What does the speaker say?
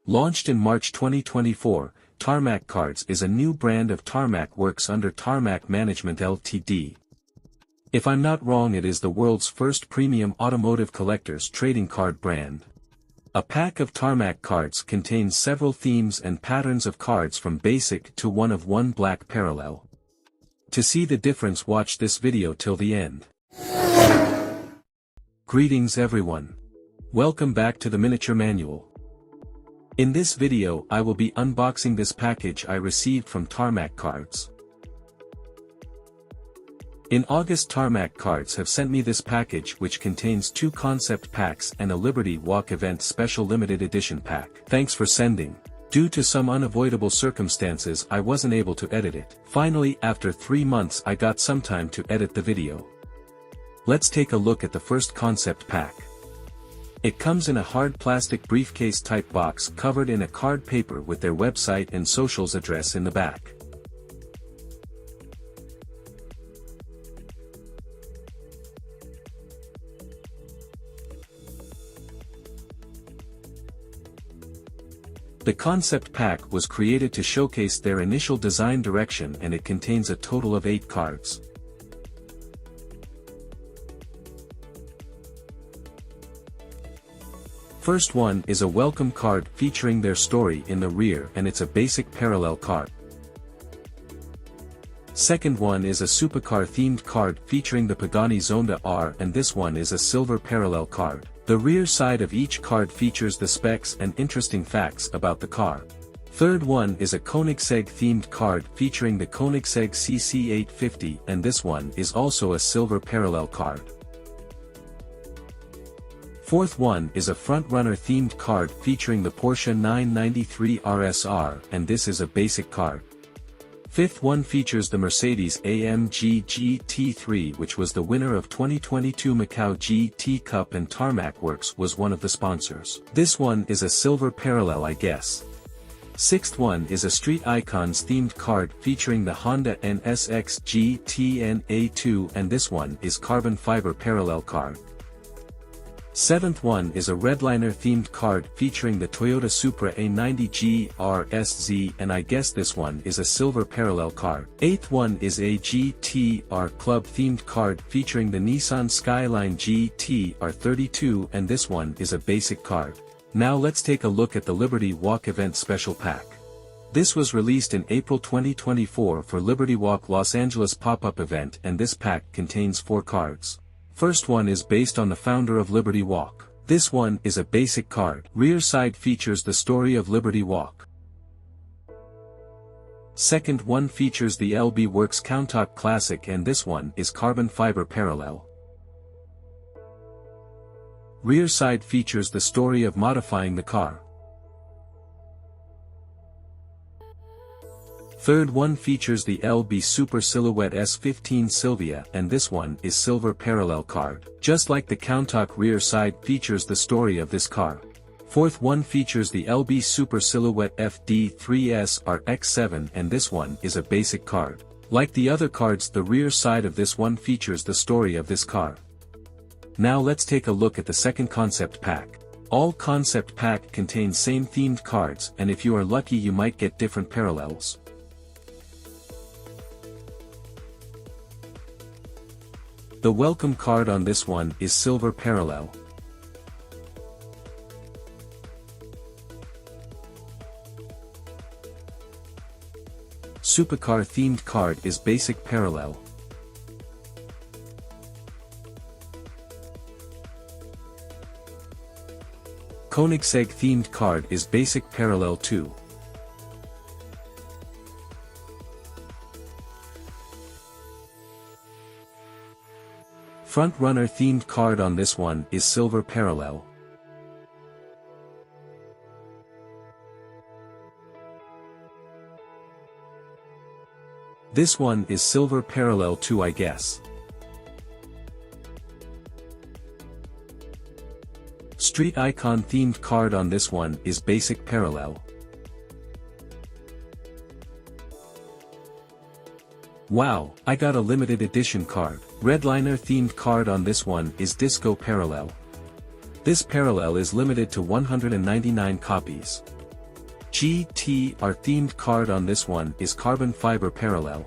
Launched in March 2024, Tarmac Cards is a new brand of Tarmac works under Tarmac Management Ltd. If I'm not wrong, it is the world's first premium automotive collectors trading card brand. A pack of Tarmac cards contains several themes and patterns of cards from basic to one black parallel. To see the difference, watch this video till the end. Greetings everyone. Welcome back to the Miniture Manual. In this video I will be unboxing this package I received from Tarmac Cards. In August, Tarmac Cards have sent me this package, which contains 2 concept packs and a Liberty Walk event special limited edition pack. Thanks for sending. Due to some unavoidable circumstances I wasn't able to edit it. Finally, after 3 months I got some time to edit the video. Let's take a look at the first concept pack. It comes in a hard plastic briefcase type box covered in a card paper with their website and socials address in the back. The concept pack was created to showcase their initial design direction, and it contains a total of 8 cards. First one is a welcome card featuring their story in the rear, and it's a basic parallel card. Second one is a supercar themed card featuring the Pagani Zonda R, and this one is a silver parallel card. The rear side of each card features the specs and interesting facts about the car. Third one is a Koenigsegg themed card featuring the Koenigsegg CC850, and this one is also a silver parallel card. Fourth one is a frontrunner themed card featuring the Porsche 993 RSR, and this is a basic card. Fifth one features the Mercedes-AMG GT3, which was the winner of 2022 Macau GT Cup, and Tarmac Works was one of the sponsors. This one is a silver parallel, I guess. Sixth one is a Street Icons themed card featuring the Honda NSX GT A2, and this one is carbon fiber parallel card. Seventh one is a redliner themed card featuring the Toyota Supra A90 GRSZ, and I guess this one is a silver parallel card. Eighth one is a GTR Club themed card featuring the Nissan Skyline GTR32, and this one is a basic card. Now let's take a look at the Liberty Walk event special pack. This was released in April 2024 for Liberty Walk Los Angeles pop-up event, and this pack contains 4 cards. First one is based on the founder of Liberty Walk. This one is a basic card. Rear side features the story of Liberty Walk. Second one features the lbwk countach classic, and this one is carbon fiber parallel. Rear side features the story of modifying the car. Third one features the LB Super Silhouette S15 Silvia, and this one is silver parallel card. Just like the countach, rear side features the story of this car. Fourth one features the LB Super Silhouette FD3S RX7, and this one is a basic card. Like the other cards, the rear side of this one features the story of this car. Now let's take a look at the second concept pack. All concept pack contains same themed cards, and if you are lucky you might get different parallels. The welcome card on this one is silver parallel. Supercar themed card is basic parallel. Koenigsegg themed card is basic parallel too. Front runner themed card on this one is silver parallel. This one is silver parallel too, I guess. Street icon themed card on this one is basic parallel. Wow, I got a limited edition card. Redliner themed card on this one is Disco Parallel. This parallel is limited to 199 copies. GT. Our themed card on this one is carbon fiber parallel.